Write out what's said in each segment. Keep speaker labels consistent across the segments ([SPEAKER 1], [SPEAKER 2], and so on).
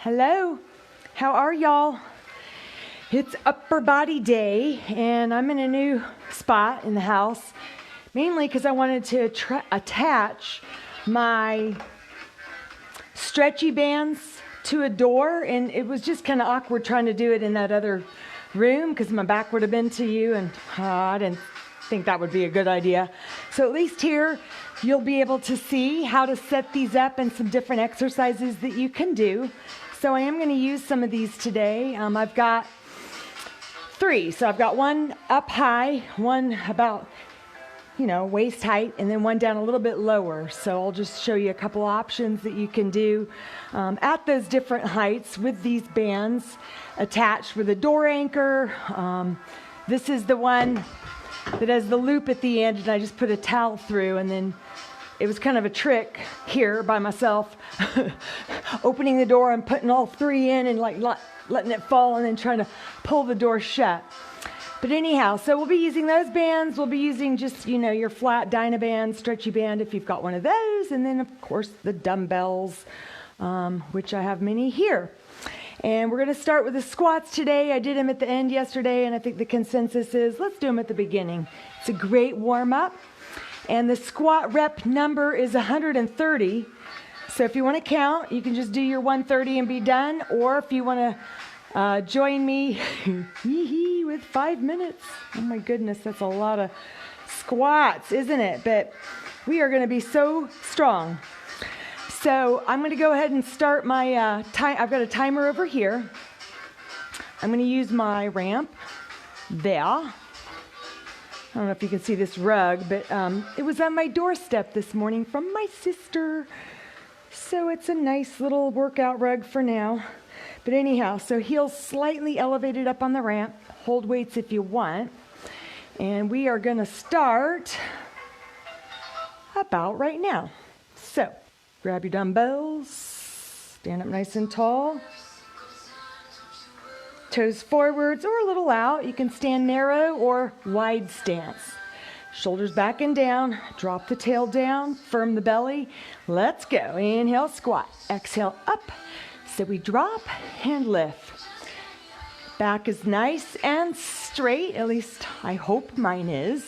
[SPEAKER 1] Hello, how are y'all? It's upper body day and I'm in a new spot in the house, mainly because I wanted to attach my stretchy bands to a door, and it was just kind of awkward trying to do it in that other room because my back would have been to you, and I didn't think that would be a good idea. So at least here you'll be able to see how to set these up and some different exercises that you can do. So I am going to use some of these today. I've got 3. So I've got one up high, one about, waist height, and then one down a little bit lower. So I'll just show you a couple options that you can do at those different heights with these bands attached with a door anchor. This is the one that has the loop at the end, and I just put a towel through, and then it was kind of a trick here by myself, opening the door and putting all 3 in and letting it fall and then trying to pull the door shut. But anyhow, so we'll be using those bands. We'll be using just, your flat Dynaband, stretchy band if you've got one of those. And then, of course, the dumbbells, which I have many here. And we're going to start with the squats today. I did them at the end yesterday, and I think the consensus is let's do them at the beginning. It's a great warm-up. And the squat rep number is 130. So if you want to count, you can just do your 130 and be done. Or if you want to join me with 5 minutes. Oh my goodness, that's a lot of squats, isn't it? But we are going to be so strong. So I'm going to go ahead and start my I've got a timer over here. I'm going to use my ramp there. I don't know if you can see this rug, but it was on my doorstep this morning from my sister. So it's a nice little workout rug for now. But anyhow, so heels slightly elevated up on the ramp. Hold weights if you want. And we are going to start about right now. So grab your dumbbells. Stand up nice and tall. Toes forwards or a little out. You can stand narrow or wide stance. Shoulders back and down. Drop the tail down. Firm the belly. Let's go. Inhale, squat. Exhale, up. So we drop and lift. Back is nice and straight. At least I hope mine is.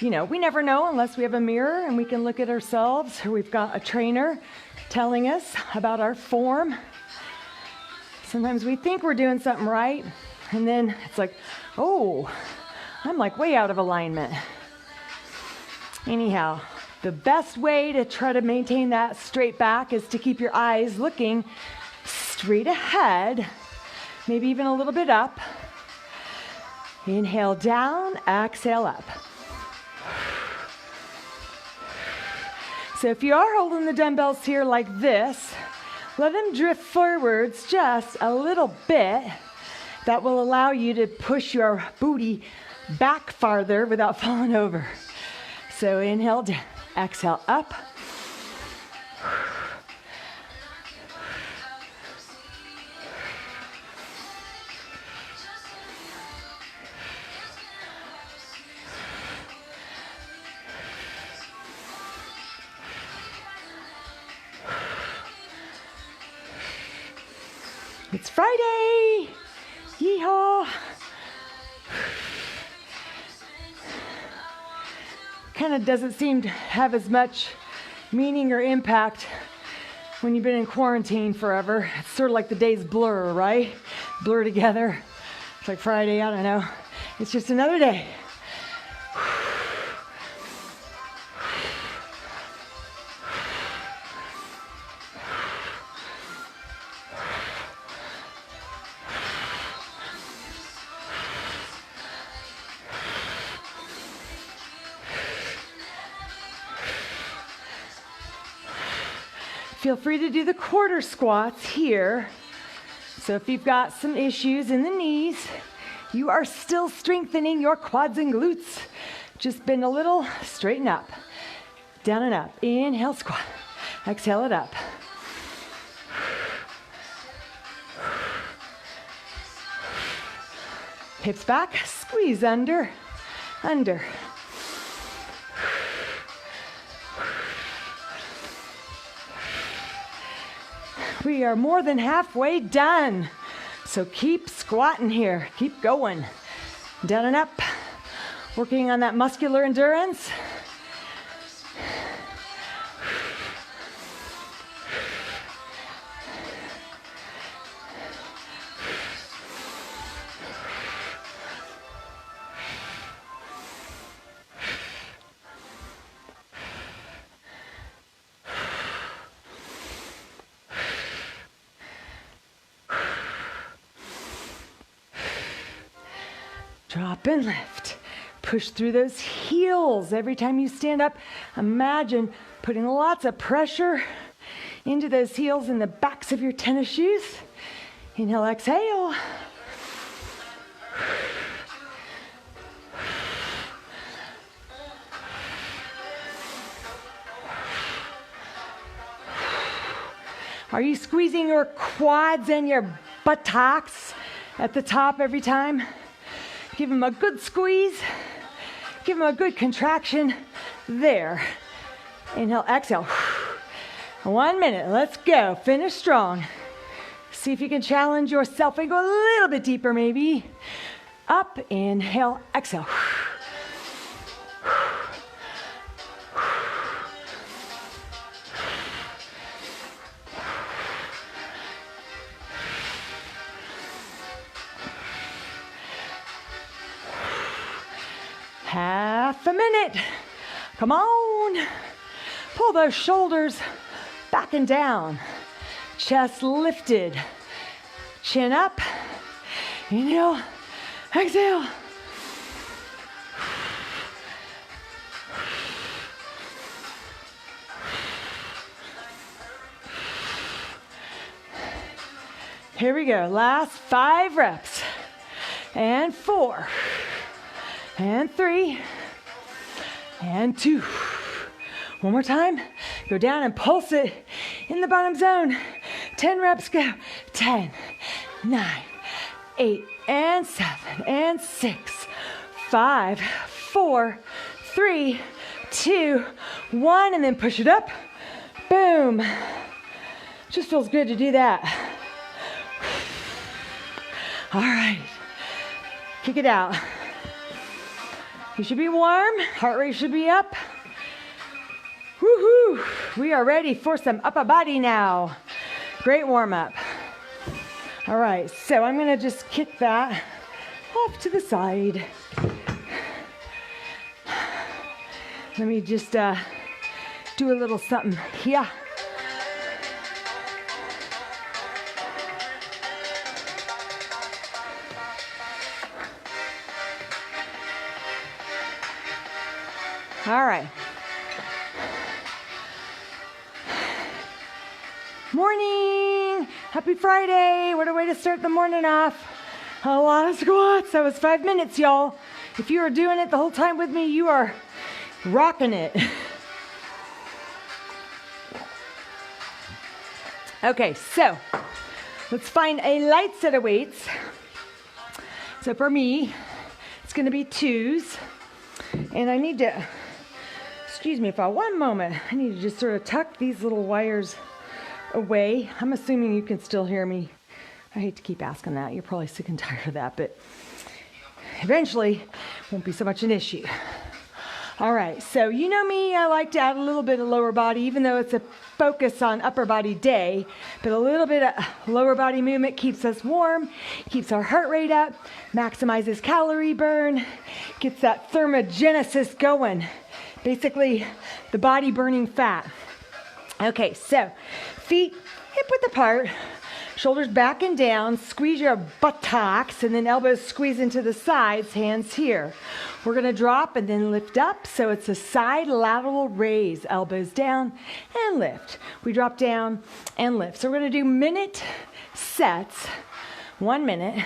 [SPEAKER 1] We never know unless we have a mirror and we can look at ourselves, or we've got a trainer telling us about our form. Sometimes we think we're doing something right, and then it's like, oh, I'm way out of alignment. Anyhow, the best way to try to maintain that straight back is to keep your eyes looking straight ahead, maybe even a little bit up. Inhale down, exhale up. So if you are holding the dumbbells here like this, let them drift forwards just a little bit. That will allow you to push your booty back farther without falling over. So inhale down, exhale up. It's Friday! Yeehaw! Kind of doesn't seem to have as much meaning or impact when you've been in quarantine forever. It's sort of like the days blur, right? Blur together. It's like Friday, I don't know. It's just another day. Feel free to do the quarter squats here. So if you've got some issues in the knees, you are still strengthening your quads and glutes. Just bend a little, straighten up, down and up. Inhale, squat. Exhale it up. Hips back, squeeze under, under. We are more than halfway done. So keep squatting here. Keep going. Down and up. Working on that muscular endurance. Drop and lift. Push through those heels. Every time you stand up, imagine putting lots of pressure into those heels in the backs of your tennis shoes. Inhale, exhale. Are you squeezing your quads and your buttocks at the top every time? Give them a good squeeze. Give them a good contraction. There. Inhale, exhale. 1 minute. Let's go. Finish strong. See if you can challenge yourself and go a little bit deeper maybe. Up. Inhale, exhale. Half a minute. Come on. Pull those shoulders back and down. Chest lifted. Chin up. Inhale. Exhale. Here we go. Last 5 reps. And 4. And 3, and 2. One more time. Go down and pulse it in the bottom zone. 10 reps, go. 10, 9, 8, and 7, and 6, 5, 4, 3, 2, 1, and then push it up. Boom. Just feels good to do that. All right. Kick it out. You should be warm. Heart rate should be up. Woohoo! We are ready for some upper body now. Great warm up. All right, so I'm going to just kick that off to the side. Let me just do a little something here. All right. Morning. Happy Friday. What a way to start the morning off. A lot of squats. That was 5 minutes, y'all. If you are doing it the whole time with me, you are rocking it. Okay, so let's find a light set of weights. So for me, it's going to be 2s. And I need to... Excuse me for 1 moment. I need to just sort of tuck these little wires away. I'm assuming you can still hear me. I hate to keep asking that. You're probably sick and tired of that, but eventually it won't be so much an issue. All right, so you know me, I like to add a little bit of lower body, even though it's a focus on upper body day, but a little bit of lower body movement keeps us warm, keeps our heart rate up, maximizes calorie burn, gets that thermogenesis going. Basically, the body burning fat. Okay, so feet hip-width apart, shoulders back and down, squeeze your buttocks, and then elbows squeeze into the sides, hands here. We're going to drop and then lift up, so it's a side lateral raise, elbows down and lift. We drop down and lift. So we're going to do minute sets, 1 minute,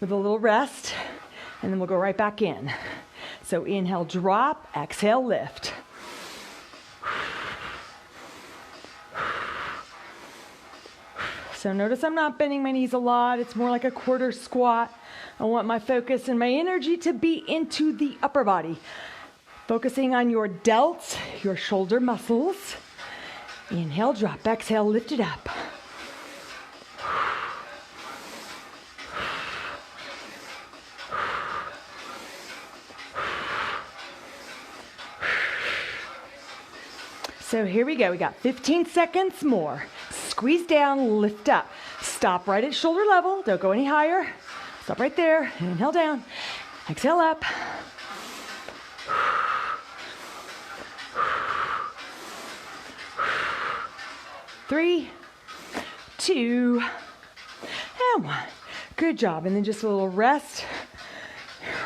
[SPEAKER 1] with a little rest, and then we'll go right back in. So inhale, drop, exhale, lift. So notice I'm not bending my knees a lot. It's more like a quarter squat. I want my focus and my energy to be into the upper body. Focusing on your delts, your shoulder muscles. Inhale, drop, exhale, lift it up. So here we go. We got 15 seconds more. Squeeze down, lift up. Stop right at shoulder level. Don't go any higher. Stop right there. Inhale down. Exhale up. 3, 2, and 1. Good job. And then just a little rest.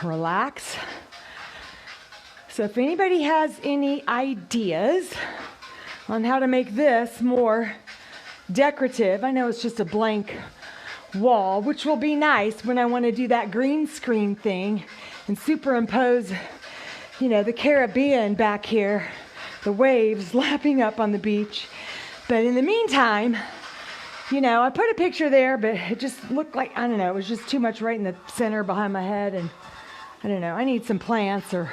[SPEAKER 1] Relax. So if anybody has any ideas on how to make this more decorative, I know it's just a blank wall, which will be nice when I want to do that green screen thing and superimpose, the Caribbean back here, the waves lapping up on the beach. But in the meantime, I put a picture there, but it just looked like, I don't know, it was just too much right in the center behind my head. And I don't know, I need some plants or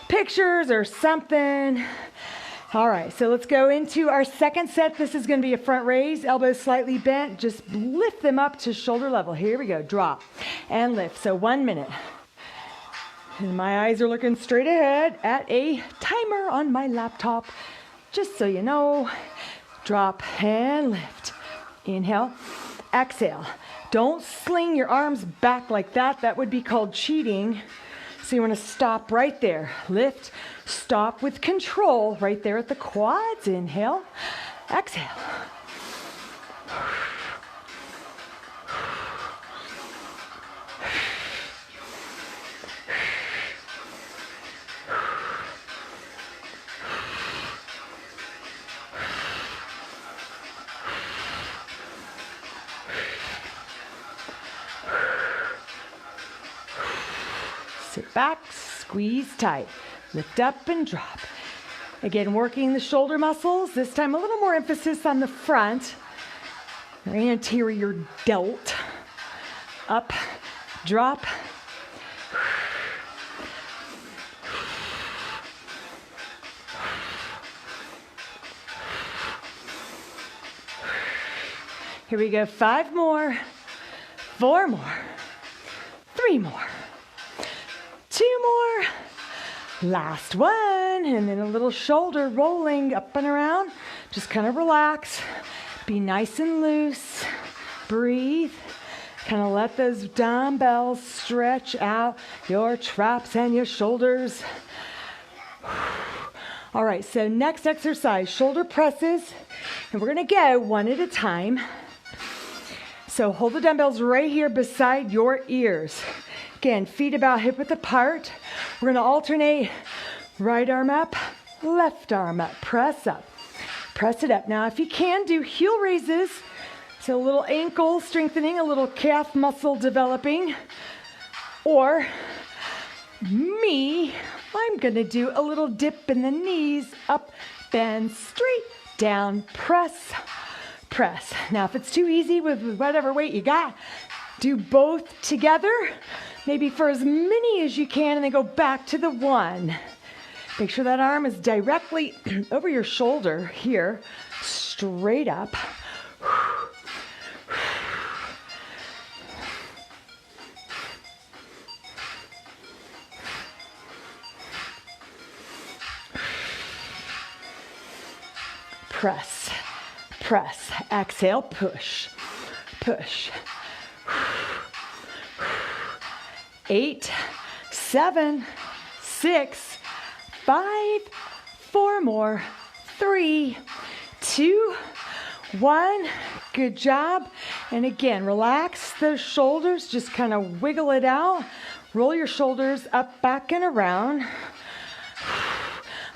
[SPEAKER 1] pictures or something. All right, so let's go into our second set. This is going to be a front raise, elbows slightly bent. Just lift them up to shoulder level. Here we go, drop and lift. So 1 minute. And my eyes are looking straight ahead at a timer on my laptop, just so you know. Drop and lift. Inhale, exhale. Don't sling your arms back like that. That would be called cheating. So you want to stop right there. Lift, stop with control right there at the quads. Inhale, exhale. Sit back, squeeze tight, lift up and drop. Again, working the shoulder muscles. This time a little more emphasis on the front, your anterior delt. Up, drop. Here we go, 5 more, 4 more, 3 more. 2 more, last one, and then a little shoulder rolling up and around. Just kind of relax, be nice and loose, breathe, kind of let those dumbbells stretch out your traps and your shoulders. All right, so next exercise, shoulder presses, and we're gonna go one at a time. So hold the dumbbells right here beside your ears. Again, feet about hip width apart. We're going to alternate right arm up, left arm up. Press up. Press it up. Now, if you can, do heel raises. So a little ankle strengthening, a little calf muscle developing. Or me, I'm going to do a little dip in the knees, up, bend, straight, down, press, press. Now, if it's too easy with whatever weight you got, do both together. Maybe for as many as you can, and then go back to the one. Make sure that arm is directly over your shoulder here, straight up. Press, press, exhale, push, push. 8, 7, 6, 5, 4 more, 3, 2, 1. Good job. And again, relax those shoulders. Just kind of wiggle it out. Roll your shoulders up, back, and around.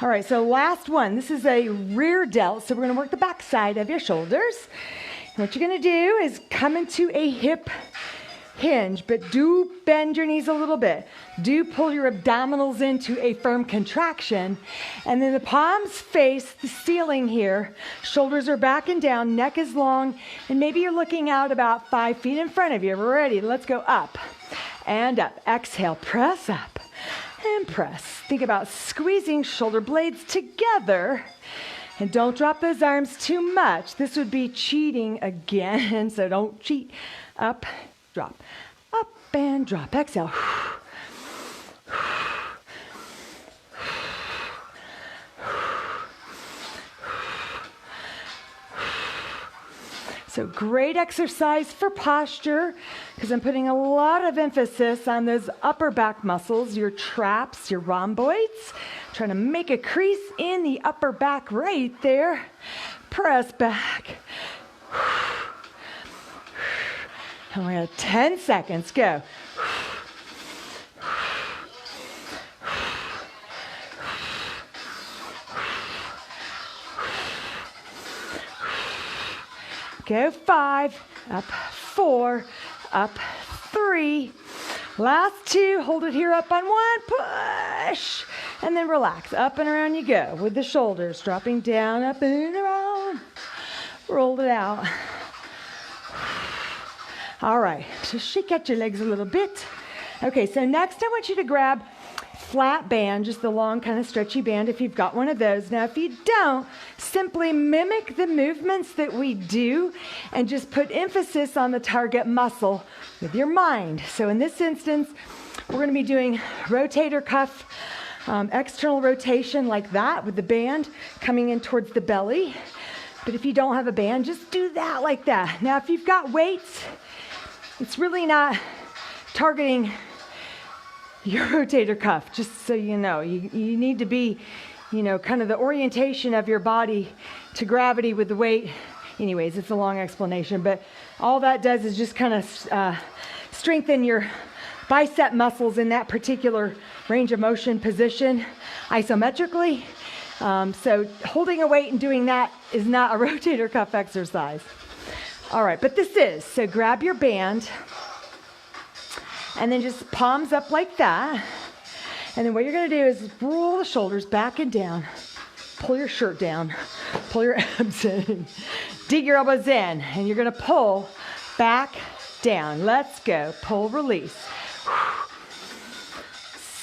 [SPEAKER 1] All right, so last one. This is a rear delt. So we're going to work the back side of your shoulders. And what you're going to do is come into a hip hinge, but do bend your knees a little bit. Do pull your abdominals into a firm contraction. And then the palms face the ceiling here. Shoulders are back and down, neck is long, and maybe you're looking out about 5 feet in front of you. We're ready. Let's go up and up. Exhale, press up and press. Think about squeezing shoulder blades together. And don't drop those arms too much. This would be cheating again, so don't cheat. Up, drop, up and drop. Exhale. So great exercise for posture because I'm putting a lot of emphasis on those upper back muscles, your traps, your rhomboids. Trying to make a crease in the upper back right there. Press back. And we have 10 seconds. Go. Go 5, up 4, up 3. Last 2, hold it here up on 1, push, and then relax. Up and around you go with the shoulders, dropping down, up and around. Roll it out. All right, just shake out your legs a little bit. Okay, so next I want you to grab flat band, just the long kind of stretchy band if you've got one of those. Now if you don't, simply mimic the movements that we do and just put emphasis on the target muscle with your mind. So in this instance, we're going to be doing rotator cuff, external rotation like that with the band coming in towards the belly. But if you don't have a band, just do that like that. Now if you've got weights, it's really not targeting your rotator cuff, just so you know. You need to be, kind of the orientation of your body to gravity with the weight. Anyways, it's a long explanation, but all that does is just kind of strengthen your bicep muscles in that particular range of motion position isometrically. So holding a weight and doing that is not a rotator cuff exercise. All right, but this is. So grab your band. And then just palms up like that. And then what you're going to do is roll the shoulders back and down. Pull your shirt down. Pull your abs in. Dig your elbows in. And you're going to pull back down. Let's go. Pull, release.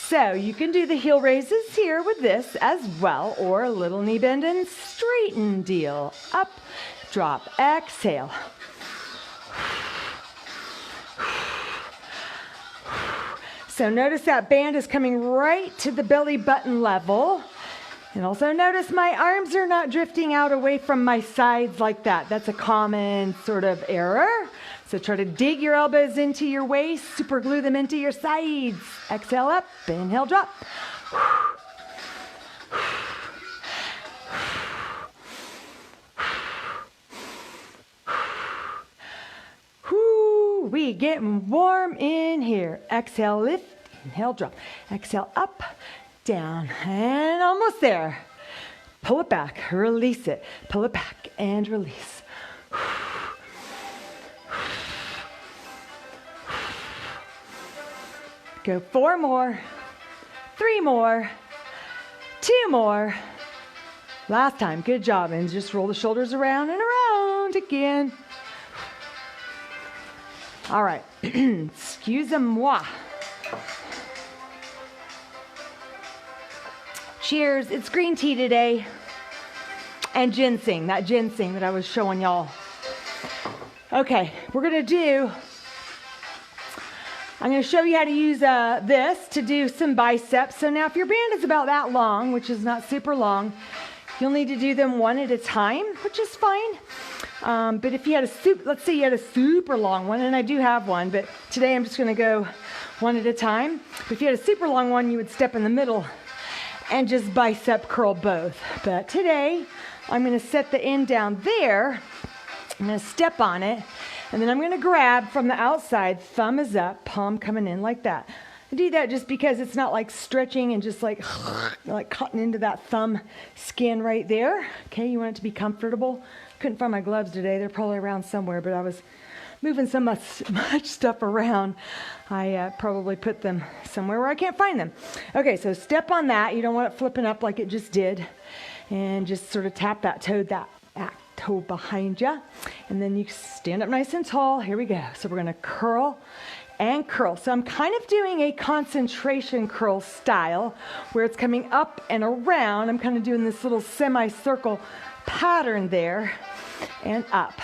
[SPEAKER 1] So you can do the heel raises here with this as well, or a little knee bend and straighten deal. Up, drop, exhale. So notice that band is coming right to the belly button level. And also notice my arms are not drifting out away from my sides like that. That's a common sort of error. So try to dig your elbows into your waist, super glue them into your sides. Exhale up, inhale, drop. We getting warm in here. Exhale, lift, inhale, drop. Exhale, up, down, and almost there. Pull it back, release it. Pull it back and release. Go 4 more, 3 more, 2 more. Last time, good job. And just roll the shoulders around and around again. All right, excusez-moi. Cheers, it's green tea today. And ginseng, that ginseng that I was showing y'all. Okay, I'm gonna show you how to use this to do some biceps. So now if your band is about that long, which is not super long, you'll need to do them one at a time, which is fine. But if you had let's say you had a super long one, and I do have one, but today I'm just going to go one at a time. But if you had a super long one, you would step in the middle and just bicep curl both. But today, I'm going to set the end down there. I'm going to step on it, and then I'm going to grab from the outside, thumb is up, palm coming in like that. I do that just because it's not like stretching and just like cutting into that thumb skin right there. Okay, you want it to be comfortable. Couldn't find my gloves today. They're probably around somewhere, but I was moving so much stuff around. I probably put them somewhere where I can't find them. Okay, so step on that. You don't want it flipping up like it just did. And just sort of tap that toe behind you. And then you stand up nice and tall. Here we go. So we're going to curl and curl. So I'm kind of doing a concentration curl style where it's coming up and around. I'm kind of doing this little semicircle pattern there, and up,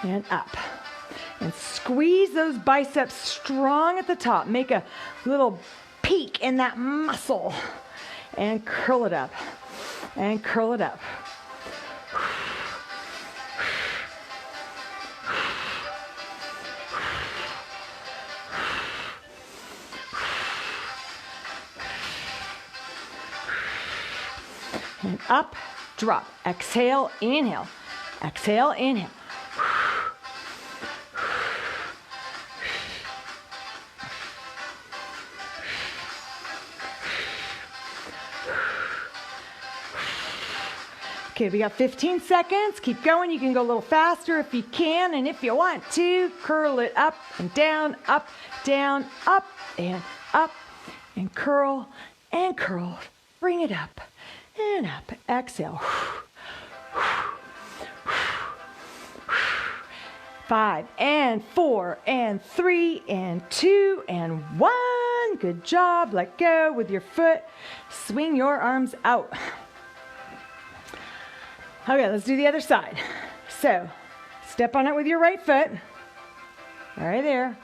[SPEAKER 1] and up. And squeeze those biceps strong at the top. Make a little peak in that muscle. And curl it up, and curl it up. And up, drop. Exhale, inhale. Exhale, inhale. Okay, we got 15 seconds. Keep going. You can go a little faster if you can, and if you want to, curl it up and down, up, down, up, and curl, and curl. Bring it up and up. Exhale. 5 and 4 and 3 and 2 and 1. Good job. Let go with your foot. Swing your arms out. Okay, let's do the other side. So, step on it with your right foot. Right there.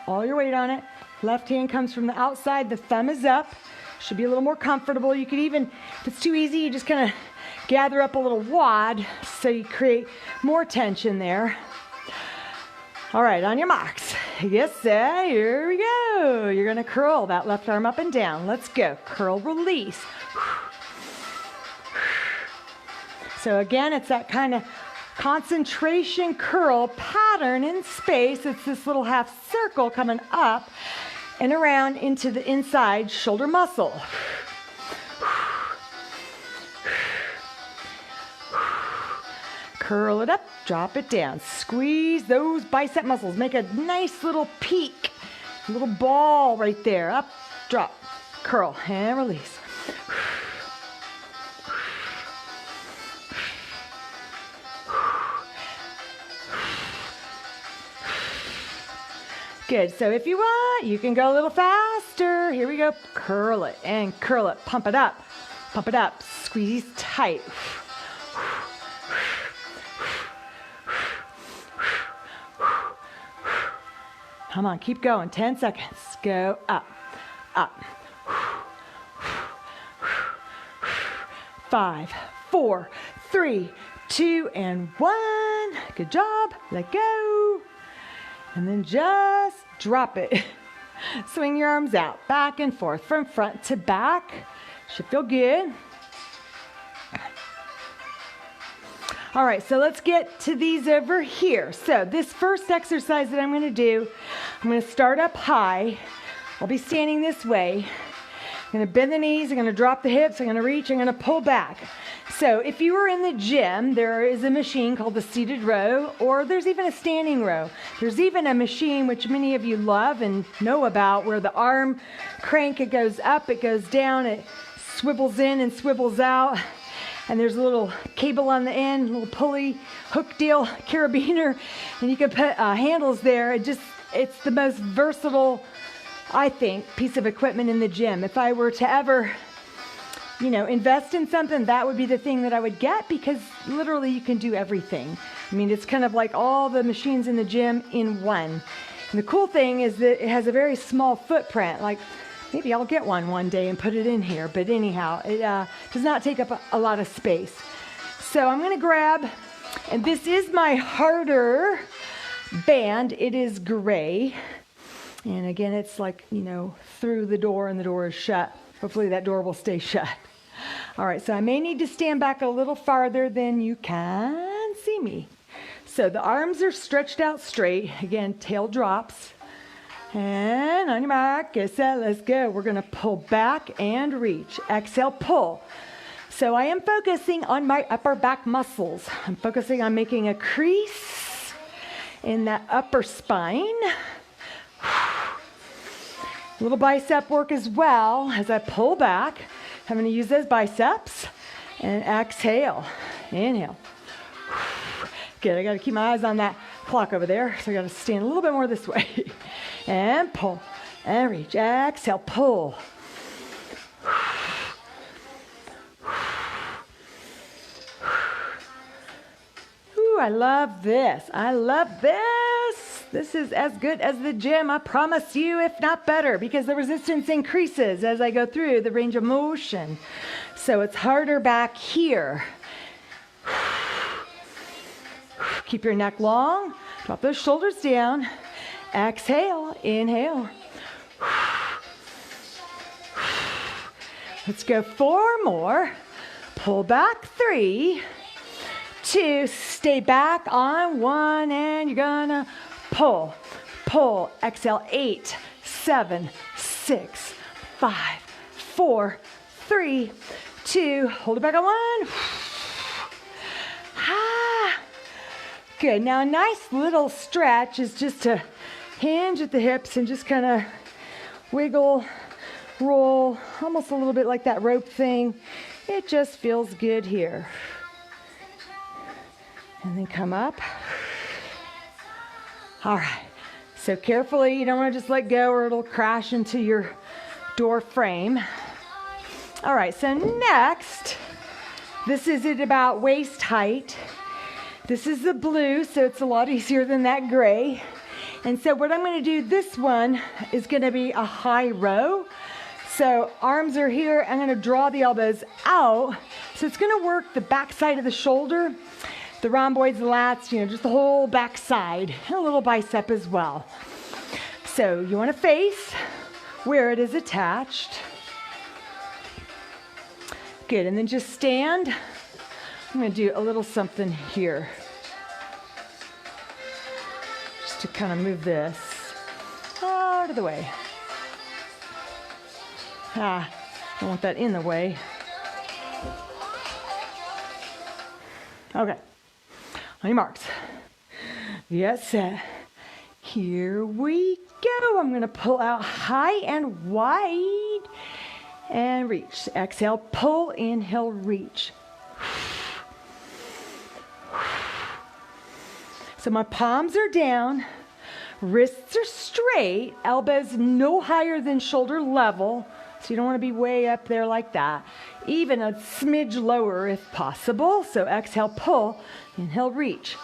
[SPEAKER 1] All your weight on it. Left hand comes from the outside. The thumb is up. Should be a little more comfortable. You could even, if it's too easy, you just kind of gather up a little wad so you create more tension there. All right, on your marks. Yes, sir. Here we go. You're going to curl that left arm up and down. Let's go. Curl, release. So again, it's that kind of concentration curl pattern in space. It's this little half circle coming up and around into the inside shoulder muscle. Curl it up, drop it down. Squeeze those bicep muscles. Make a nice little peak, a little ball right there. Up, drop, curl, and release. Good. So if you want, you can go a little faster. Here we go. Curl it and curl it. Pump it up. Pump it up. Squeeze tight. Come on, keep going. 10 seconds. Go up, up. 5, 4, 3, 2, and 1. Good job. Let go. And then just drop it. Swing your arms out, back and forth, from front to back. Should feel good. All right, so let's get to these over here. So this first exercise that I'm going to do, I'm going to start up high. I'll be standing this way. I'm going to bend the knees, I'm going to drop the hips, I'm going to reach, I'm going to pull back. So if you were in the gym, there is a machine called the seated row, or there's even a standing row. There's even a machine which many of you love and know about, where the arm crank, it goes up, it goes down, it swivels in and swivels out. And there's a little cable on the end, a little pulley, hook deal, carabiner, and you can put handles there. It's the most versatile, I think, piece of equipment in the gym. If I were to ever, invest in something, that would be the thing that I would get, because literally you can do everything. I mean, it's kind of like all the machines in the gym in one. And the cool thing is that it has a very small footprint. Like, maybe I'll get one day and put it in here. But anyhow, it does not take up a lot of space. So I'm going to grab, and this is my harder band. It is gray. And again, it's like, through the door, and the door is shut. Hopefully that door will stay shut. All right, so I may need to stand back a little farther than you can see me. So the arms are stretched out straight. Again, tail drops. And on your mark, get set, let's go. We're going to pull back and reach. Exhale, pull. So I am focusing on my upper back muscles. I'm focusing on making a crease in that upper spine. A little bicep work as well as I pull back. I'm going to use those biceps. And exhale. Inhale. Good. I got to keep my eyes on that clock over there. So I got to stand a little bit more this way. And pull. And reach. Exhale. Pull. Ooh, I love this. I love this. This is as good as the gym, I promise you, if not better, because the resistance increases as I go through the range of motion. So it's harder back here. Keep your neck long. Drop those shoulders down. Exhale. Inhale. Let's go 4 more. Pull back 3, 2, stay back on 1, and you're gonna pull, pull. Exhale, 8, 7, 6, 5, 4, 3, 2, hold it back on 1. Ah. Good, now a nice little stretch is just to hinge at the hips and just kind of wiggle, roll, almost a little bit like that rope thing. It just feels good here. And then come up. All right, so carefully, you don't want to just let go or it'll crash into your door frame. All right, so next, this is at about waist height. This is the blue, so it's a lot easier than that gray. And so what I'm going to do, this one is going to be a high row. So arms are here. I'm going to draw the elbows out. So it's going to work the back side of the shoulder, the rhomboids, the lats, just the whole back side, and a little bicep as well. So you want to face where it is attached. Good, and then just stand. I'm going to do a little something here. Just to kind of move this out of the way. Don't want that in the way. Okay. On your marks. Get set. Here we go. I'm going to pull out high and wide and reach. Exhale, pull, inhale, reach. So my palms are down, wrists are straight, elbows no higher than shoulder level. So you don't want to be way up there like that. Even a smidge lower if possible. So exhale, pull, inhale, reach.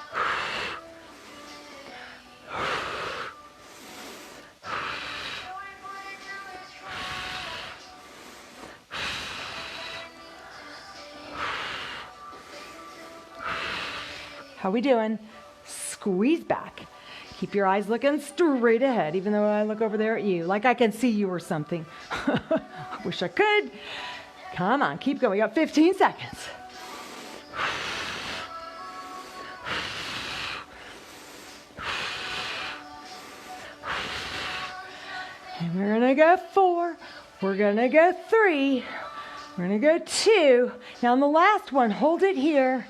[SPEAKER 1] How we doing? Squeeze back. Keep your eyes looking straight ahead, even though I look over there at you, like I can see you or something. I wish I could. Come on, keep going. We got 15 seconds. And we're gonna go 4. We're gonna go 3. We're gonna go 2. Now on the last one, hold it here.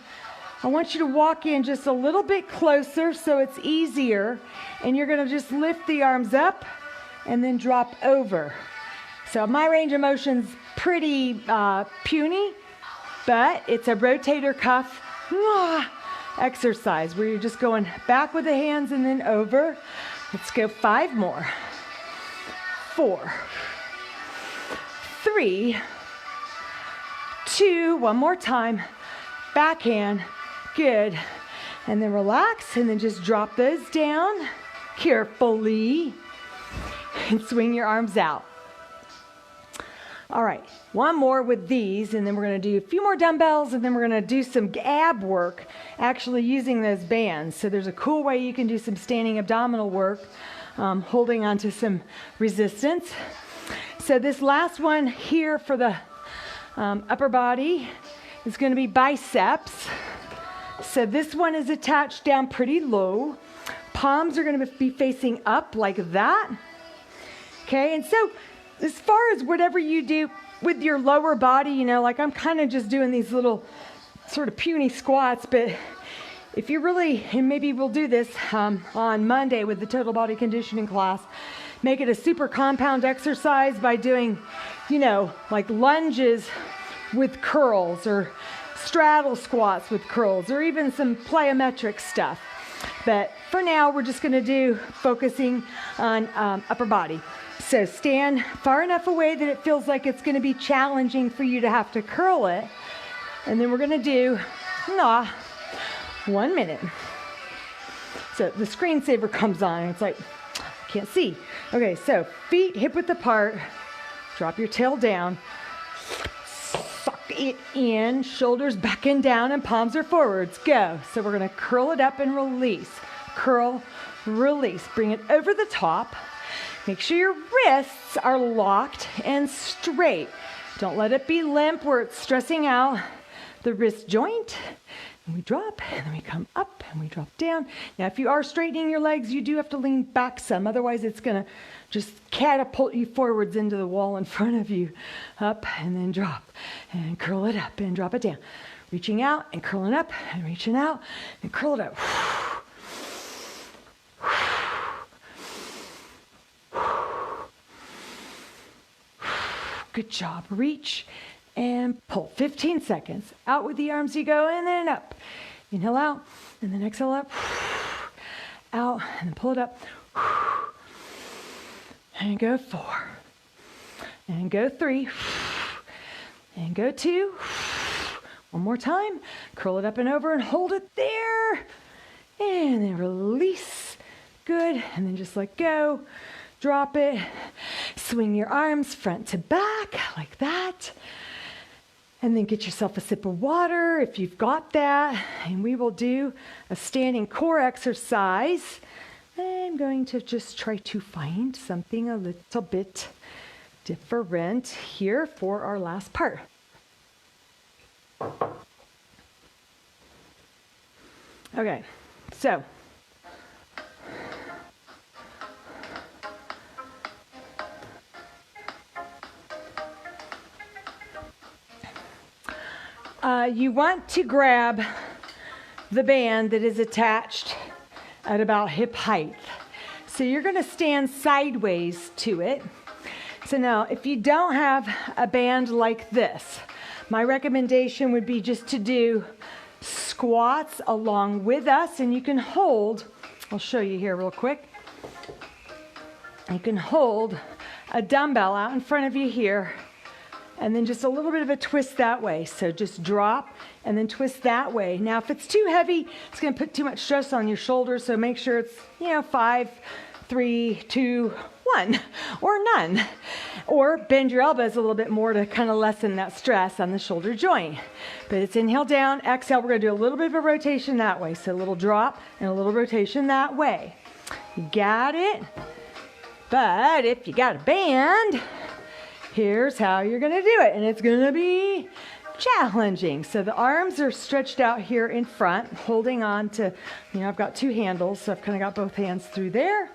[SPEAKER 1] I want you to walk in just a little bit closer so it's easier. And you're gonna just lift the arms up and then drop over. So my range of motion's pretty puny, but it's a rotator cuff exercise where you're just going back with the hands and then over. Let's go 5 more. 4, 3, 2, one more time. Backhand. Good. And then relax and then just drop those down carefully and swing your arms out. All right, one more with these, and then we're going to do a few more dumbbells, and then we're going to do some ab work actually using those bands. So there's a cool way you can do some standing abdominal work, holding onto some resistance. So this last one here for the upper body is going to be biceps. So this one is attached down pretty low. Palms are going to be facing up like that. Okay, and so as far as whatever you do with your lower body, like I'm kind of just doing these little sort of puny squats, but if you really, and maybe we'll do this on Monday with the total body conditioning class, make it a super compound exercise by doing, like lunges with curls or straddle squats with curls or even some plyometric stuff. But for now, we're just going to do focusing on upper body. So stand far enough away that it feels like it's going to be challenging for you to have to curl it. And then we're going to do 1 minute. So the screensaver comes on and it's like, I can't see. Okay, so feet hip width apart. Drop your tail down. Suck it in. Shoulders back and down and palms are forwards. Go. So we're going to curl it up and release. Curl, release. Bring it over the top. Make sure your wrists are locked and straight. Don't let it be limp where it's stressing out the wrist joint. And we drop, and then we come up, and we drop down. Now, if you are straightening your legs, you do have to lean back some. Otherwise, it's going to just catapult you forwards into the wall in front of you. Up, and then drop, and curl it up, and drop it down. Reaching out, and curling up, and reaching out, and curl it up. Good job. Reach and pull. 15 seconds. Out with the arms you go, and then up. Inhale out, and then exhale up. Out, and then pull it up. And go 4. And go 3. And go 2. One more time. Curl it up and over and hold it there. And then release. Good. And then just let go. Drop it. Swing your arms front to back like that. And then get yourself a sip of water if you've got that. And we will do a standing core exercise. I'm going to just try to find something a little bit different here for our last part. Okay, so you want to grab the band that is attached at about hip height. So you're going to stand sideways to it. So now, if you don't have a band like this, my recommendation would be just to do squats along with us, and you can hold, I'll show you here real quick. You can hold a dumbbell out in front of you here, and then just a little bit of a twist that way. So just drop and then twist that way. Now, if it's too heavy, it's going to put too much stress on your shoulders. So make sure it's, 5, 3, 2, 1, or none. Or bend your elbows a little bit more to kind of lessen that stress on the shoulder joint. But it's inhale down, exhale. We're going to do a little bit of a rotation that way. So a little drop and a little rotation that way. You got it? But if you got a band, here's how you're going to do it. And it's going to be challenging. So the arms are stretched out here in front, holding on to, I've got 2 handles, so I've kind of got both hands through there.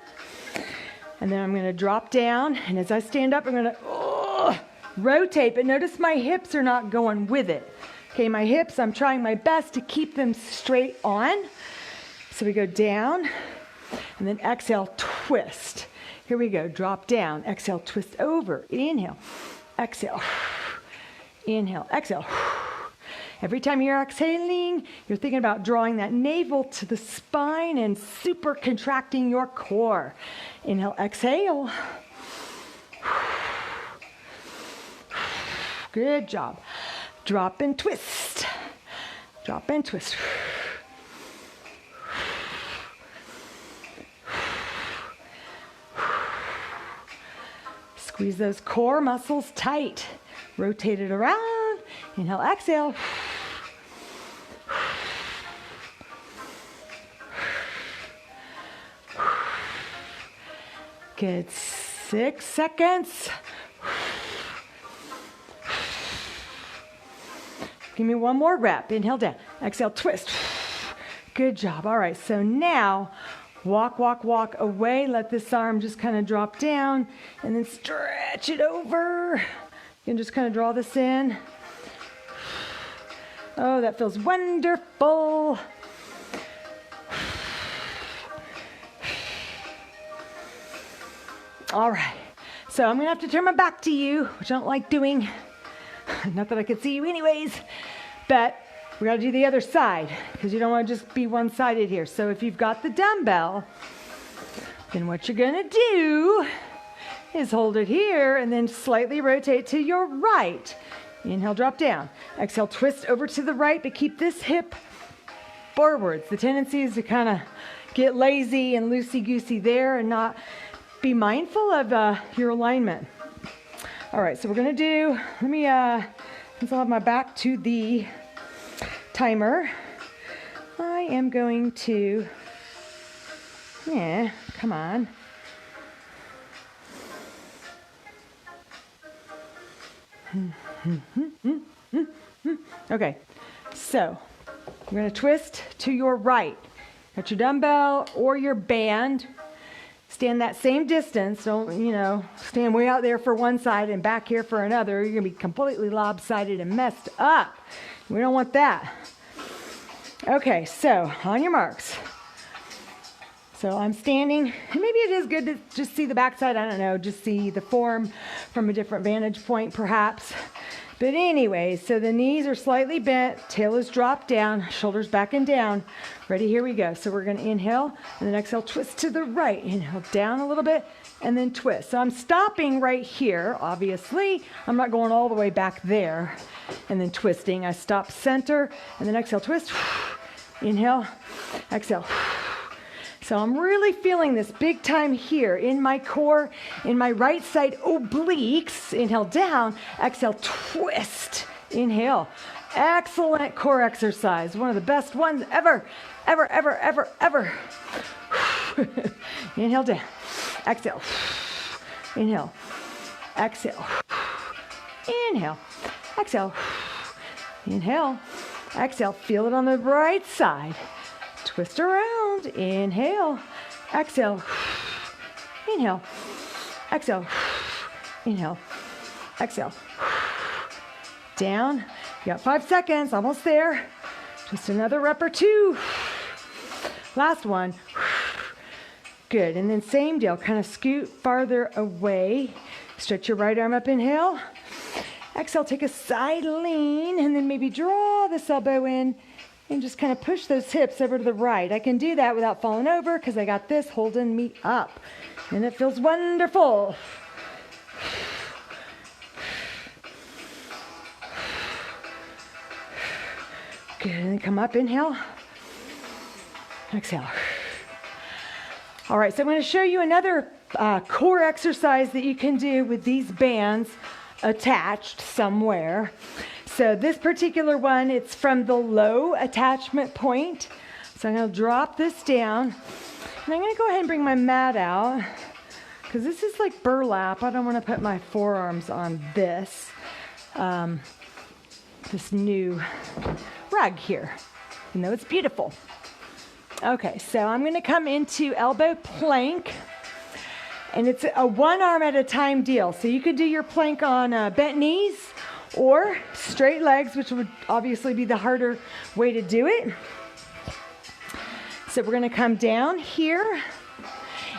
[SPEAKER 1] And then I'm going to drop down. And as I stand up, I'm going to rotate. But notice my hips are not going with it. Okay, my hips, I'm trying my best to keep them straight on. So we go down, and then exhale, twist. Here we go, drop down, exhale, twist over, inhale, exhale, inhale, exhale. Every time you're exhaling, you're thinking about drawing that navel to the spine and super contracting your core. Inhale, exhale. Good job. Drop and twist. Drop and twist. Squeeze those core muscles tight. Rotate it around. Inhale, exhale. Good. 6 seconds. Give me one more rep. Inhale down. Exhale, twist. Good job. All right, so now walk, walk, walk away. Let this arm just kind of drop down and then stretch it over. You can just kind of draw this in. Oh, that feels wonderful. All right, so I'm gonna have to turn my back to you, which I don't like doing. Not that I could see you anyways, but we gotta do the other side because you don't wanna just be one-sided here. So if you've got the dumbbell, then what you're gonna do is hold it here and then slightly rotate to your right. Inhale, drop down. Exhale, twist over to the right, but keep this hip forwards. The tendency is to kind of get lazy and loosey-goosey there and not be mindful of your alignment. All right, so we're gonna do, since I'll have my back to the timer, I am going to, come on. Okay, so we're going to twist to your right. Got your dumbbell or your band. Stand that same distance. Don't, stand way out there for one side and back here for another. You're going to be completely lopsided and messed up. We don't want that. Okay, so on your marks. So I'm standing, and maybe it is good to just see the backside. I don't know, just see the form from a different vantage point perhaps. But anyway, so the knees are slightly bent, tail is dropped down, shoulders back and down. Ready, here we go. So we're gonna inhale, and then exhale, twist to the right. Inhale down a little bit, and then twist. So I'm stopping right here, obviously. I'm not going all the way back there, and then twisting. I stop center, and then exhale, twist. Inhale, exhale. So I'm really feeling this big time here in my core, in my right side obliques. Inhale down, exhale, twist. Inhale. Excellent core exercise. One of the best ones ever. Ever. Inhale down. Exhale. Inhale. Exhale. Inhale. Exhale. Inhale. Exhale. Feel it on the right side. Twist around. Inhale. Exhale. Inhale. Exhale. Inhale. Exhale. Down. You got 5 seconds. Almost there. Just another rep or two. Last one. Good. And then same deal. Kind of scoot farther away. Stretch your right arm up. Inhale. Exhale. Take a side lean. And then maybe draw this elbow in. And just kind of push those hips over to the right. I can do that without falling over because I got this holding me up. And it feels wonderful. Good, and then come up, inhale. Exhale. All right, so I'm going to show you another core exercise that you can do with these bands attached somewhere. So this particular one, it's from the low attachment point. So I'm going to drop this down. And I'm going to go ahead and bring my mat out because this is like burlap. I don't want to put my forearms on this new rug here, even though it's beautiful. Okay, so I'm going to come into elbow plank. And it's a one arm at a time deal. So you could do your plank on bent knees or straight legs, which would obviously be the harder way to do it. So we're going to come down here.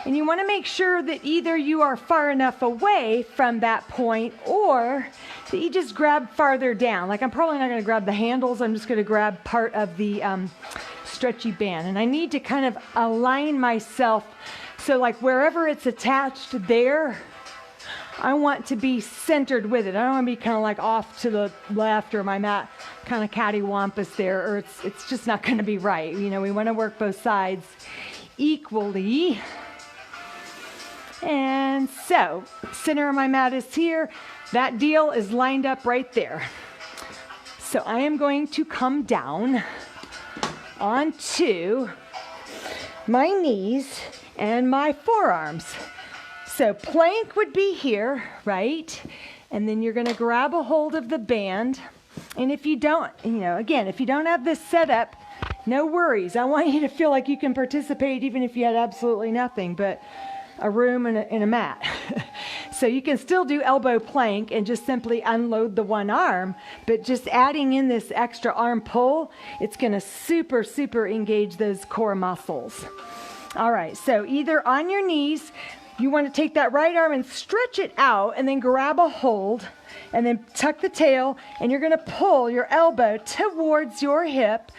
[SPEAKER 1] And you want to make sure that either you are far enough away from that point or that you just grab farther down. Like I'm probably not going to grab the handles. I'm just going to grab part of the stretchy band. And I need to kind of align myself. So like wherever it's attached there, I want to be centered with it. I don't want to be kind of like off to the left or my mat kind of cattywampus there, or it's just not going to be right. You know, we want to work both sides equally. And so, center of my mat is here. That deal is lined up right there. So I am going to come down onto my knees and my forearms. So plank would be here, right? And then you're going to grab a hold of the band. And if you don't, again, if you don't have this set up, no worries. I want you to feel like you can participate even if you had absolutely nothing but a room and a mat. So you can still do elbow plank and just simply unload the one arm, but just adding in this extra arm pull, it's going to super engage those core muscles. All right, so either on your knees, you want to take that right arm and stretch it out and then grab a hold and then tuck the tail, and you're going to pull your elbow towards your hip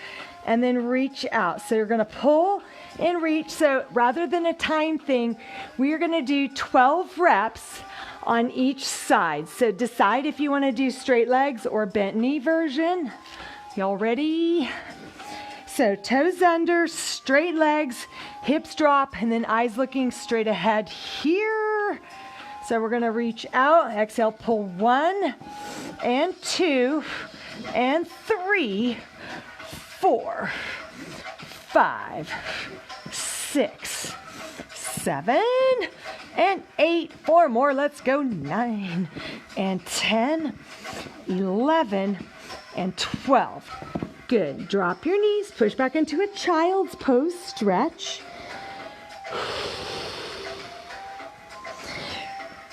[SPEAKER 1] and then reach out. So you're going to pull and reach. So rather than a time thing, we are going to do 12 reps on each side. So decide if you want to do straight legs or bent knee version. Y'all ready? So toes under, straight legs, hips drop, and then eyes looking straight ahead here. So we're going to reach out, exhale, pull 1 and 2 and 3, 4, 5, 6, 7, and 8. 4 more. Let's go. 9 and 10 11, and 12. Good. Drop your knees, push back into a child's pose, stretch.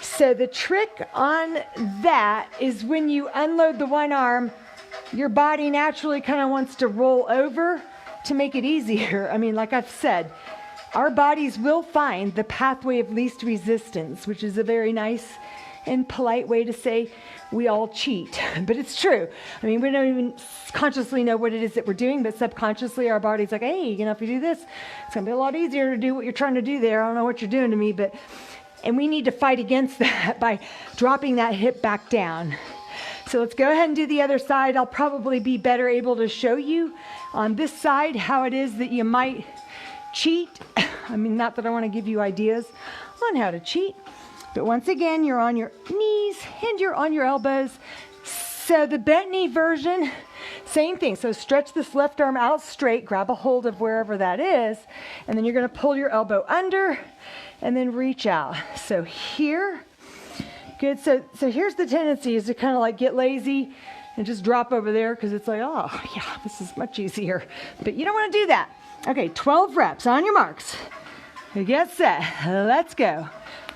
[SPEAKER 1] So the trick on that is when you unload the one arm, your body naturally kind of wants to roll over to make it easier. I mean, like I've said, our bodies will find the pathway of least resistance, which is a very nice and polite way to say we all cheat, but it's true. I mean, we don't even consciously know what it is that we're doing, but subconsciously our body's like, hey, if you do this, it's gonna be a lot easier to do what you're trying to do there. I don't know what you're doing to me, and we need to fight against that by dropping that hip back down. So let's go ahead and do the other side. I'll probably be better able to show you on this side how it is that you might cheat. I mean, not that I want to give you ideas on how to cheat, but once again, you're on your knees and you're on your elbows. So the bent knee version, same thing. So stretch this left arm out straight, grab a hold of wherever that is, and then you're going to pull your elbow under and then reach out. So here, good. So here's the tendency is to kind of like get lazy and just drop over there because it's like, oh yeah, this is much easier. But you don't want to do that. Okay, 12 reps on your marks. Get set, let's go.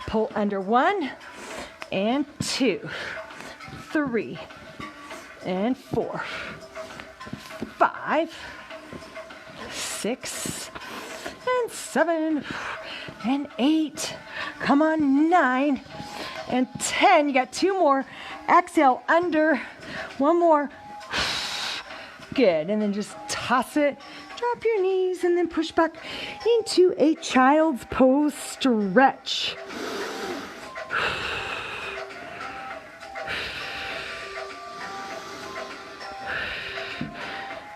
[SPEAKER 1] Pull under 1 and 2, 3 and 4, 5, 6 and 7 and 8. Come on, 9 and 10. You got 2 more. Exhale under. 1 more. Good. And then just toss it. Drop your knees and then push back into a child's pose stretch.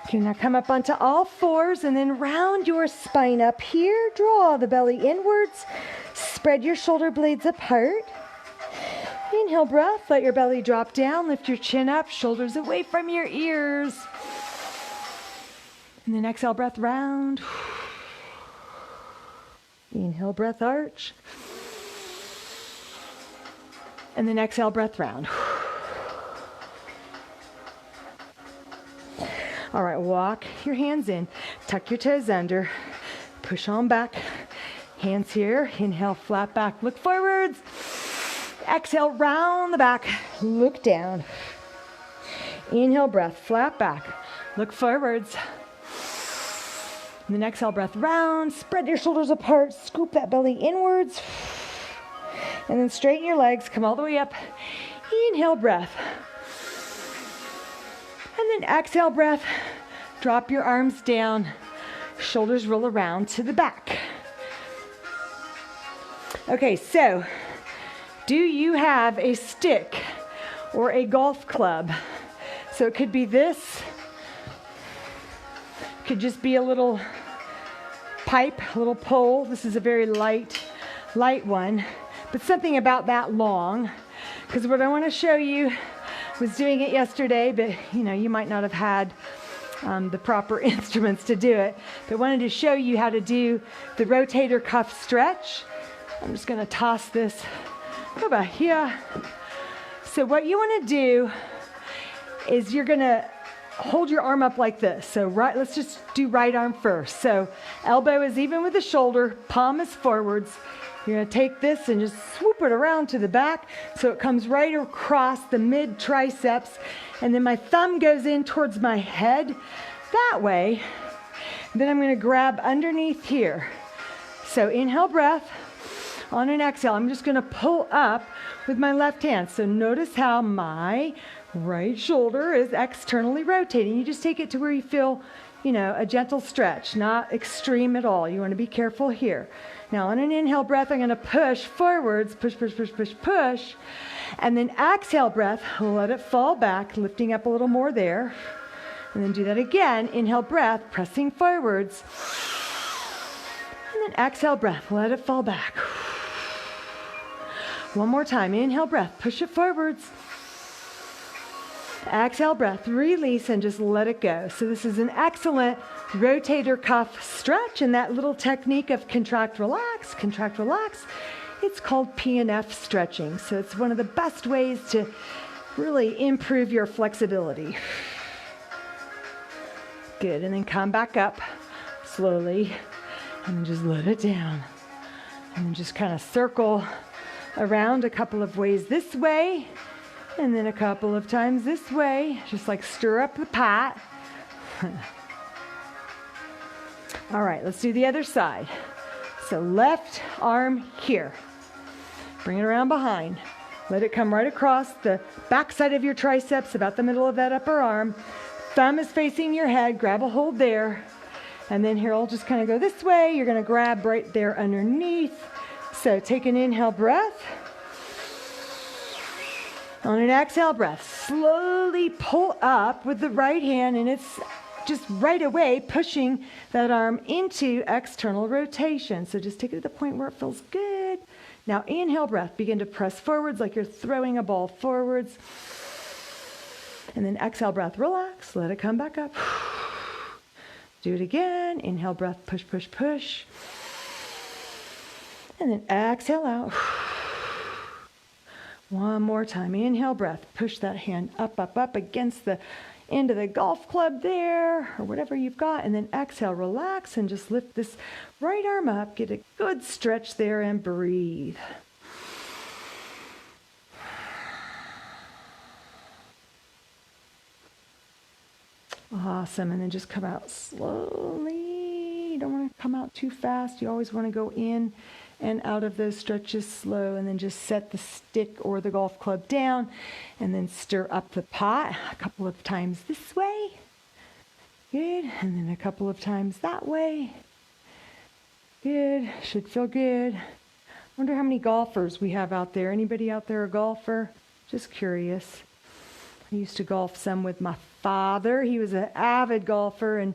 [SPEAKER 1] Okay, now come up onto all fours and then round your spine up here. Draw the belly inwards. Spread your shoulder blades apart. Inhale breath, let your belly drop down. Lift your chin up, shoulders away from your ears. And then exhale breath, round. Inhale breath, arch. And then exhale breath, round. All right, walk your hands in, tuck your toes under, push on back, hands here, inhale, flat back, look forwards, exhale, round the back, look down, inhale, breath, flat back, look forwards, and then exhale, breath, round, spread your shoulders apart, scoop that belly inwards, and then straighten your legs, come all the way up, inhale, breath. And then exhale breath, drop your arms down, shoulders roll around to the back. Okay, so do you have a stick or a golf club? So it could be this, could just be a little pipe, a little pole. This is a very light one, but something about that long, because what I want to show you was doing it yesterday, but you might not have had the proper instruments to do it, but wanted to show you how to do the rotator cuff stretch. I'm just going to toss this over here. So what you want to do is you're going to hold your arm up like this. So let's just do right arm first. So elbow is even with the shoulder, palm is forwards. You're going to take this and just swoop it around to the back so it comes right across the mid triceps, and then my thumb goes in towards my head that way. Then I'm going to grab underneath here. So inhale breath. On an exhale, I'm just going to pull up with my left hand. So notice how my right shoulder is externally rotating. You just take it to where you feel, a gentle stretch, not extreme at all. You want to be careful here. Now on an inhale breath, I'm going to push forwards, push, push, push, push, push. And then exhale breath, let it fall back, lifting up a little more there. And then do that again. Inhale breath, pressing forwards. And then exhale breath, let it fall back. One more time. Inhale breath, push it forwards. Exhale breath, release, and just let it go. So this is an excellent rotator cuff stretch, and that little technique of contract, relax, it's called PNF stretching. So it's one of the best ways to really improve your flexibility. Good, and then come back up slowly and just let it down. And just kind of circle around a couple of ways this way, and then a couple of times this way, just like stir up the pot. All right, let's do the other side. So left arm here. Bring it around behind. Let it come right across the back side of your triceps, about the middle of that upper arm. Thumb is facing your head. Grab a hold there. And then here, I'll just kind of go this way. You're going to grab right there underneath. So take an inhale breath. On an exhale breath, slowly pull up with the right hand, and it's just right away pushing that arm into external rotation. So just take it to the point where it feels good. Now inhale breath, begin to press forwards like you're throwing a ball forwards. And then exhale breath, relax, let it come back up. Do it again. Inhale breath, push, push, push. And then exhale out. One more time. Inhale breath, push that hand up, up, up against the end of the golf club there, or whatever you've got. And then exhale, relax, and just lift this right arm up. Get a good stretch there and breathe. Awesome. And then just come out slowly. You don't want to come out too fast. You always want to go in and out of those stretches slow, and then just set the stick or the golf club down, and then stir up the pot a couple of times this way. Good. And then a couple of times that way. Good. Should feel good. Wonder how many golfers we have out there. Anybody out there a golfer? Just curious. I used to golf some with my father. He was an avid golfer, and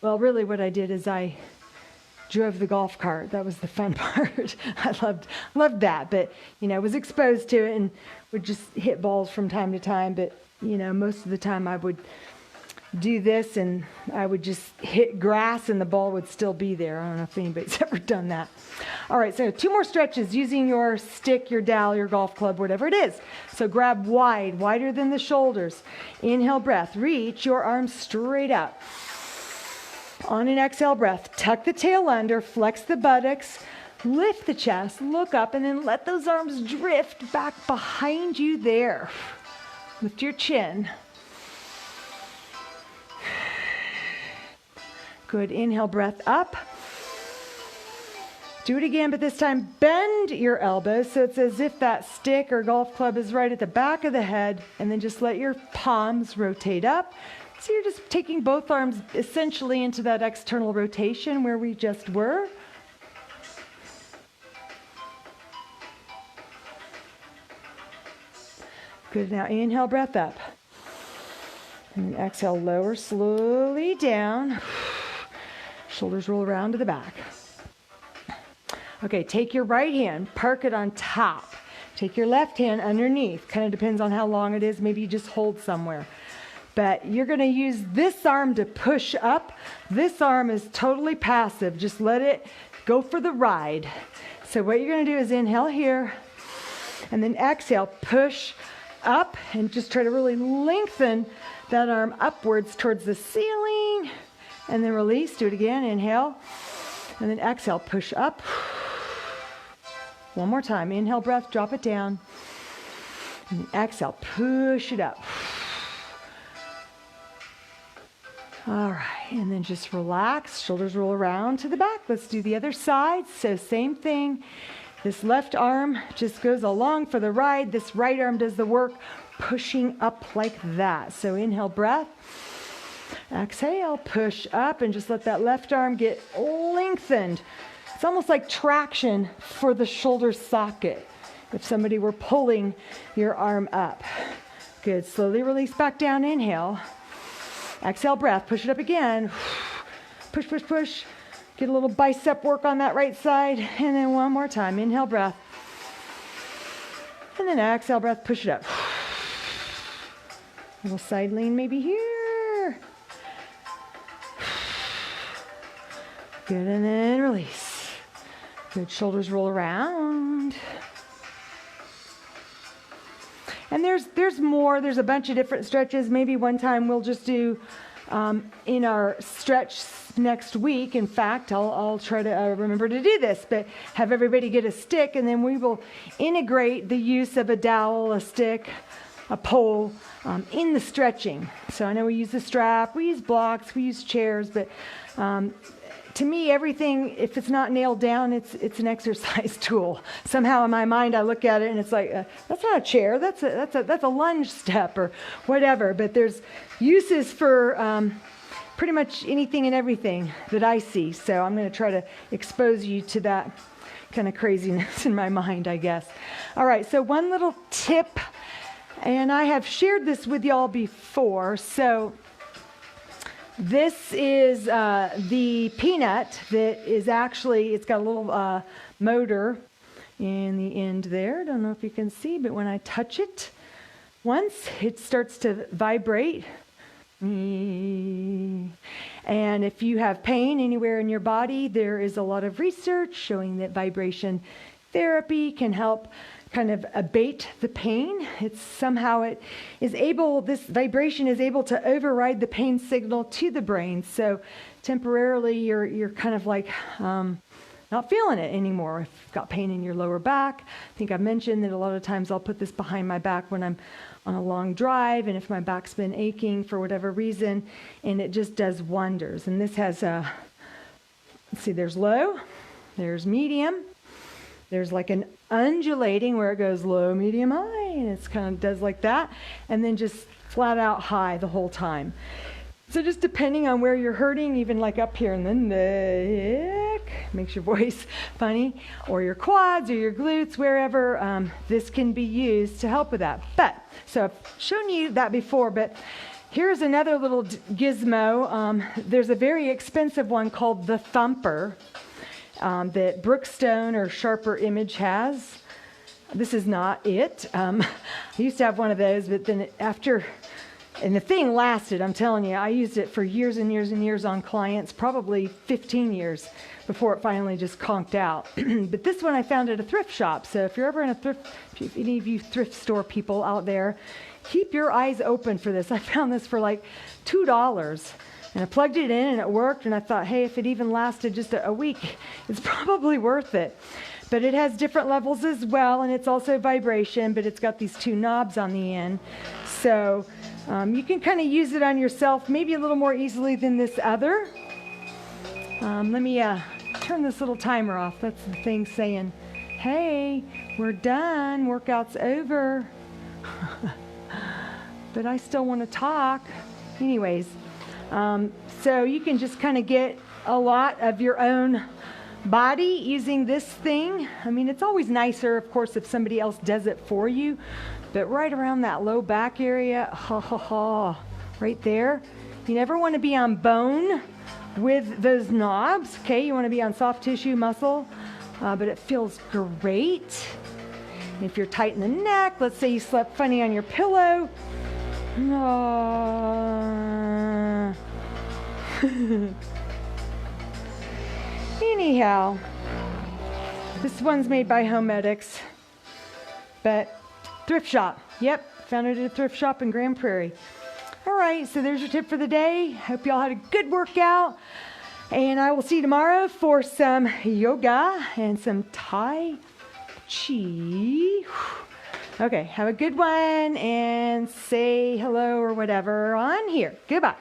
[SPEAKER 1] well, really what I did is I drove the golf cart. That was the fun part. I loved that, but I was exposed to it and would just hit balls from time to time. But most of the time I would do this and I would just hit grass and the ball would still be there. I don't know if anybody's ever done that. All right, so 2 more stretches using your stick, your dowel, your golf club, whatever it is. So grab wide, wider than the shoulders. Inhale breath, reach your arms straight up. On an exhale breath, tuck the tail under, flex the buttocks, lift the chest, look up, and then let those arms drift back behind you there. Lift your chin. Good. Inhale, breath up. Do it again, but this time bend your elbows so it's as if that stick or golf club is right at the back of the head, and then just let your palms rotate up. So you're just taking both arms essentially into that external rotation where we just were. Good. Now inhale, breath up. And then exhale, lower slowly down. Shoulders roll around to the back. Okay, take your right hand, park it on top. Take your left hand underneath. Kind of depends on how long it is. Maybe you just hold somewhere. But you're going to use this arm to push up. This arm is totally passive. Just let it go for the ride. So what you're going to do is inhale here, and then exhale, push up, and just try to really lengthen that arm upwards towards the ceiling, and then release. Do it again. Inhale, and then exhale, push up. One more time. Inhale, breath, drop it down. And exhale, push it up. All right, and then just relax. Shoulders roll around to the back. Let's do the other side. So same thing. This left arm just goes along for the ride. This right arm does the work, pushing up like that. So inhale, breath. Exhale, push up, and just let that left arm get lengthened. It's almost like traction for the shoulder socket if somebody were pulling your arm up. Good. Slowly release back down. Inhale. Exhale, breath. Push it up again. Push, push, push. Get a little bicep work on that right side. And then one more time. Inhale, breath. And then exhale, breath. Push it up. A little side lean maybe here. Good. And then release. Good. Shoulders roll around. And there's more. There's a bunch of different stretches. Maybe one time we'll just do in our stretch next week. In fact, I'll try to remember to do this, but have everybody get a stick, and then we will integrate the use of a dowel, a stick, a pole in the stretching. So I know we use the strap, we use blocks, we use chairs, but to me, everything, if it's not nailed down, it's an exercise tool. Somehow in my mind, I look at it and it's like, that's not a chair, that's a lunge step or whatever. But there's uses for pretty much anything and everything that I see. So I'm going to try to expose you to that kind of craziness in my mind, I guess. All right, so one little tip, and I have shared this with y'all before. So this is the Peanut that is actually, it's got a little motor in the end there. Don't know if you can see, but when I touch it once, it starts to vibrate. And if you have pain anywhere in your body, there is a lot of research showing that vibration therapy can help kind of abate the pain. This vibration is able to override the pain signal to the brain. So temporarily you're kind of like not feeling it anymore. If you've got pain in your lower back, I think I've mentioned that a lot of times I'll put this behind my back when I'm on a long drive, and if my back's been aching for whatever reason, and it just does wonders. And this has let's see, there's low, there's medium, there's like an undulating where it goes low, medium, high, and it's kind of does like that, and then just flat out high the whole time. So just depending on where you're hurting, even like up here in the neck, makes your voice funny, or your quads or your glutes, wherever, this can be used to help with that. But, so I've shown you that before, but here's another little gizmo. There's a very expensive one called the Thumper that Brookstone or Sharper Image has. This is not it. I used to have one of those, but then and the thing lasted, I'm telling you. I used it for years and years and years on clients, probably 15 years before it finally just conked out. But this one I found at a thrift shop. So if you're ever in a thrift, if any of you thrift store people out there, keep your eyes open for this. I found this for like $2. And I plugged it in and it worked. And I thought, hey, if it even lasted just a week, it's probably worth it. But it has different levels as well. And it's also vibration, but it's got these two knobs on the end. So you can kind of use it on yourself, maybe a little more easily than this other. Let me turn this little timer off. That's the thing saying, hey, we're done. Workout's over. But I still want to talk. Anyways, so you can just kind of get a lot of your own body using this thing. I mean, it's always nicer, of course, if somebody else does it for you. But right around that low back area, right there. You never want to be on bone with those knobs, okay? You want to be on soft tissue, muscle, but it feels great. And if you're tight in the neck, let's say you slept funny on your pillow. Anyhow, this one's made by Homedics, but thrift shop. Yep, found it at a thrift shop in Grand Prairie. All right, so there's your tip for the day. Hope y'all had a good workout. And I will see you tomorrow for some yoga and some Tai Chi. Okay, have a good one and say hello or whatever on here. Goodbye.